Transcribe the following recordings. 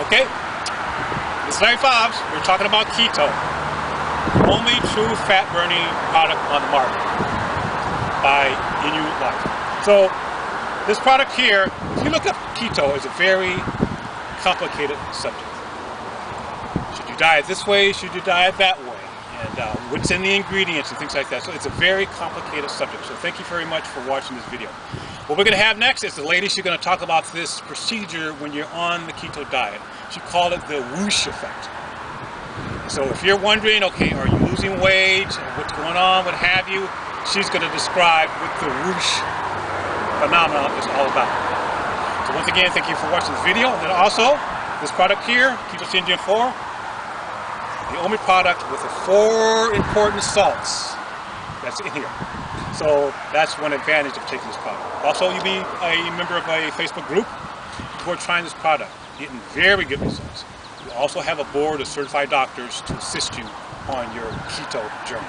Okay, this is Larry Fobbs. We're talking about keto, the only true fat-burning product on the market by Inu Life. So this product here, if you look up keto, is a very complicated subject. Should you diet this way? Should you diet that way? And what's in the ingredients and things like that. So it's a very complicated subject. So thank you very much for watching this video. What we're going to have next is the lady. She's going to talk about this procedure when you're on the keto diet. She called it the whoosh effect. So if you're wondering, okay, are you losing weight? What's going on? What have you? She's going to describe what the whoosh phenomenon is all about. So once again, thank you for watching this video. And also, this product here, Ketosis Engine 4, the only product with the 4 important salts that's in here. So that's one advantage of taking this product. Also, you'll be a member of a Facebook group who are trying this product, getting very good results. We also have a board of certified doctors to assist you on your keto journey.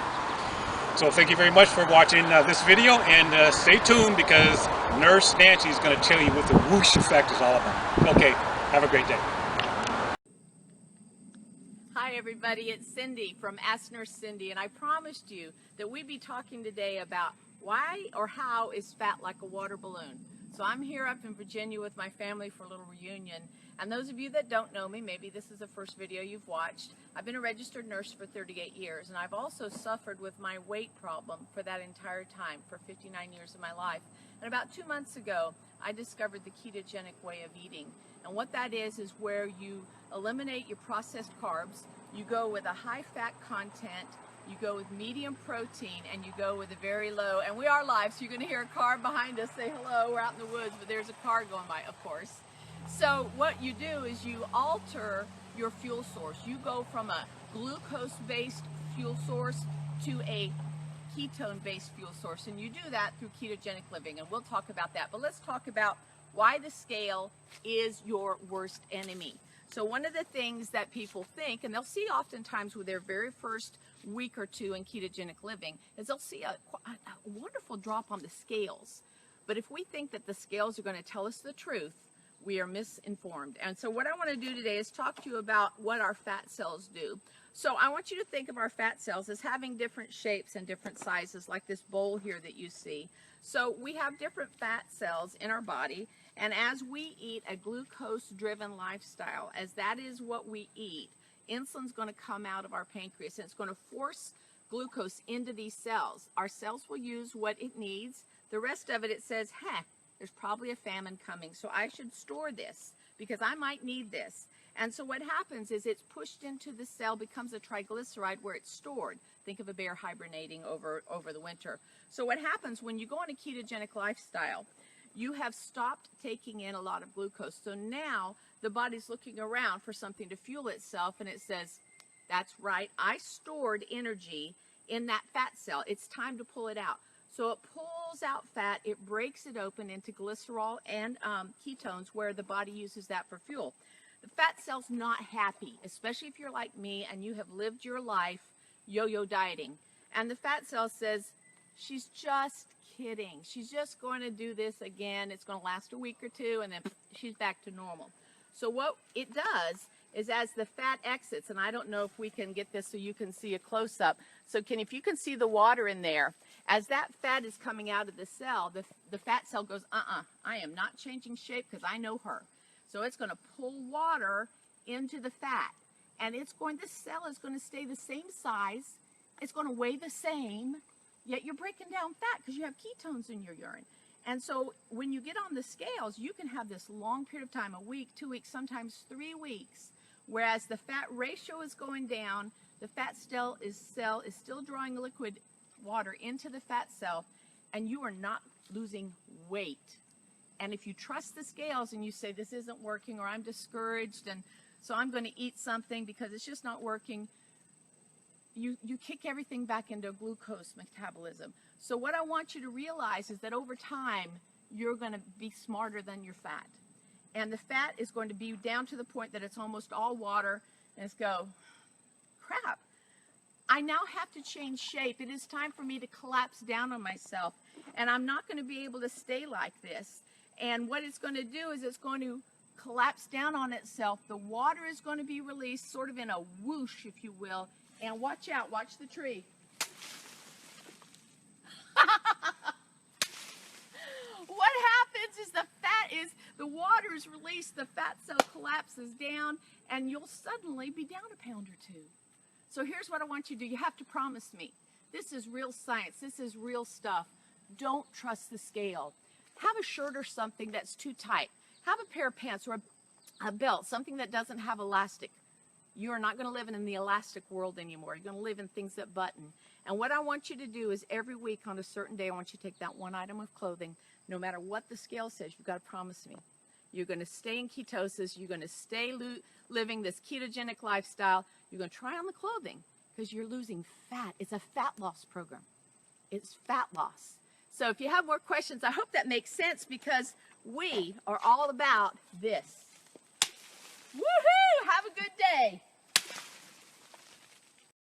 So thank you very much for watching this video, and stay tuned because Nurse Nancy is going to tell you what the whoosh effect is all about. Okay, have a great day. Hi everybody, it's Cindy from Ask Nurse Cindy, and I promised you that we'd be talking today about why or how is fat like a water balloon. So I'm here up in Virginia with my family for a little reunion, and those of you that don't know me, maybe this is the first video you've watched. I've been a registered nurse for 38 years, and I've also suffered with my weight problem for that entire time, for 59 years of my life. And about 2 months ago, I discovered the ketogenic way of eating. And what that is where you eliminate your processed carbs, you go with a high fat content, you go with medium protein, and you go with a very low, and we are live, so you're going to hear a car behind us say hello. We're out in the woods, but there's a car going by, of course. So what you do is you alter your fuel source. You go from a glucose-based fuel source to a ketone-based fuel source, and you do that through ketogenic living, and we'll talk about that. But let's talk about why the scale is your worst enemy. So one of the things that people think, and they'll see oftentimes with their very first week or two in ketogenic living, is they'll see a wonderful drop on the scales. But if we think that the scales are going to tell us the truth, we are misinformed. And so what I want to do today is talk to you about what our fat cells do. So I want you to think of our fat cells as having different shapes and different sizes, like this bowl here that you see. So we have different fat cells in our body, and as we eat a glucose-driven lifestyle, as that is what we eat, insulin's going to come out of our pancreas, and it's going to force glucose into these cells. Our cells will use what it needs. The rest of it, it says, heck, there's probably a famine coming, so I should store this because I might need this. And so what happens is it's pushed into the cell, becomes a triglyceride where it's stored. Think of a bear hibernating over the winter. So what happens when you go on a ketogenic lifestyle, you have stopped taking in a lot of glucose. So now the body's looking around for something to fuel itself, and it says, that's right, I stored energy in that fat cell. It's time to pull it out. So it pulls out fat, it breaks it open into glycerol and ketones, where the body uses that for fuel. The fat cell's not happy, especially if you're like me and you have lived your life yo-yo dieting. And the fat cell says, she's just kidding. She's just going to do this again. It's going to last a week or two, and then she's back to normal. So what it does is as the fat exits, and I don't know if we can get this so you can see a close-up. So if you can see the water in there, as that fat is coming out of the cell, the fat cell goes, I am not changing shape because I know her. So it's going to pull water into the fat, and this cell is going to stay the same size. It's going to weigh the same, yet you're breaking down fat because you have ketones in your urine. And so when you get on the scales, you can have this long period of time, a week, 2 weeks, sometimes 3 weeks, whereas the fat ratio is going down, the fat cell is still drawing liquid water into the fat cell, and you are not losing weight. And if you trust the scales and you say, this isn't working, or I'm discouraged, and so I'm going to eat something because it's just not working, you kick everything back into glucose metabolism. So what I want you to realize is that over time, you're going to be smarter than your fat. And the fat is going to be down to the point that it's almost all water, and it's go, crap, I now have to change shape. It is time for me to collapse down on myself, and I'm not going to be able to stay like this. And what it's going to do is it's going to collapse down on itself. The water is going to be released sort of in a whoosh, if you will. And watch out, watch the tree. What happens is the water is released, the fat cell collapses down, and you'll suddenly be down a pound or two. So here's what I want you to do. You have to promise me. This is real science. This is real stuff. Don't trust the scale. Have a shirt or something that's too tight. Have a pair of pants or a belt, something that doesn't have elastic. You are not going to live in the elastic world anymore. You're going to live in things that button. And what I want you to do is every week on a certain day, I want you to take that one item of clothing, no matter what the scale says, you've got to promise me. You're going to stay in ketosis. You're going to stay living this ketogenic lifestyle. You're going to try on the clothing because you're losing fat. It's a fat loss program. It's fat loss. So if you have more questions, I hope that makes sense because we are all about this. Woohoo!